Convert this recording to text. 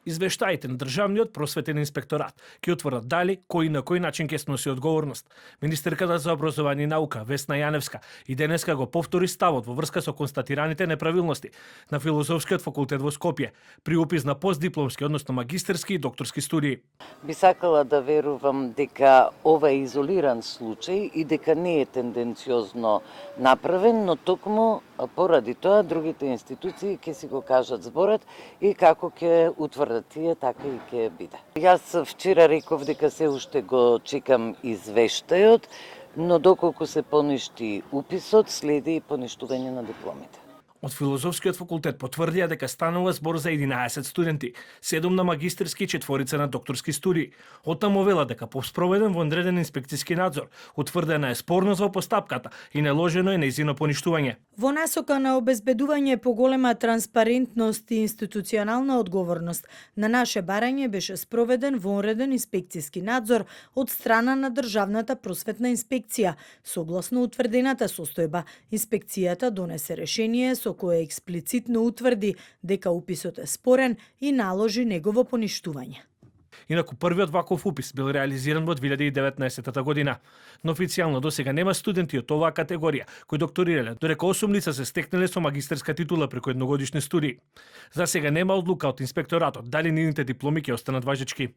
Извештаите на Државниот просветен инспекторат ќе утврдат дали кој на кој начин ќе сноси одговорност. Министерката за образование и наука Весна Јаневска и денеска го повтори ставот во врска со констатираните неправилности на Филозофскиот факултет во Скопје при упис на постдипломски, односно магистерски и докторски студии. Би сакала да верувам дека ова е изолиран случај и дека не е тенденциозно направен, но токму поради тоа другите институции ќе си го кажат зборот и како ќе утврдат тие, така и ќе биде. Јас вчера реков дека се уште го чекам извештајот, но доколку се поништи уписот, следи и поништување на дипломите. Од Филозофскиот факултет потврдија дека станува збор за 11 студенти, 7 на магистерски и 4 на докторски студии. Оттаму вела дека по спроведен вонреден инспекцијски надзор, утврдена е спорност во постапката и наложено е нејзино поништување. Во насока на обезбедување поголема транспарентност и институционална одговорност, на наше барање беше спроведен вонреден инспекцијски надзор од страна на Државната просветна инспекција. Согласно утврдената состојба, инспекцијата донесе решение со кое експлицитно утврди дека уписот е спорен и наложи негово поништување. Инаку првиот ваков упис бил реализиран во 2019 година. Но официјално досега нема студенти од оваа категорија кои докторирале, додека 8 лица се стекнале со магистерска титула преку едногодишни студии. За сега нема одлука од инспекторатот дали нивните дипломи ќе останат важечки.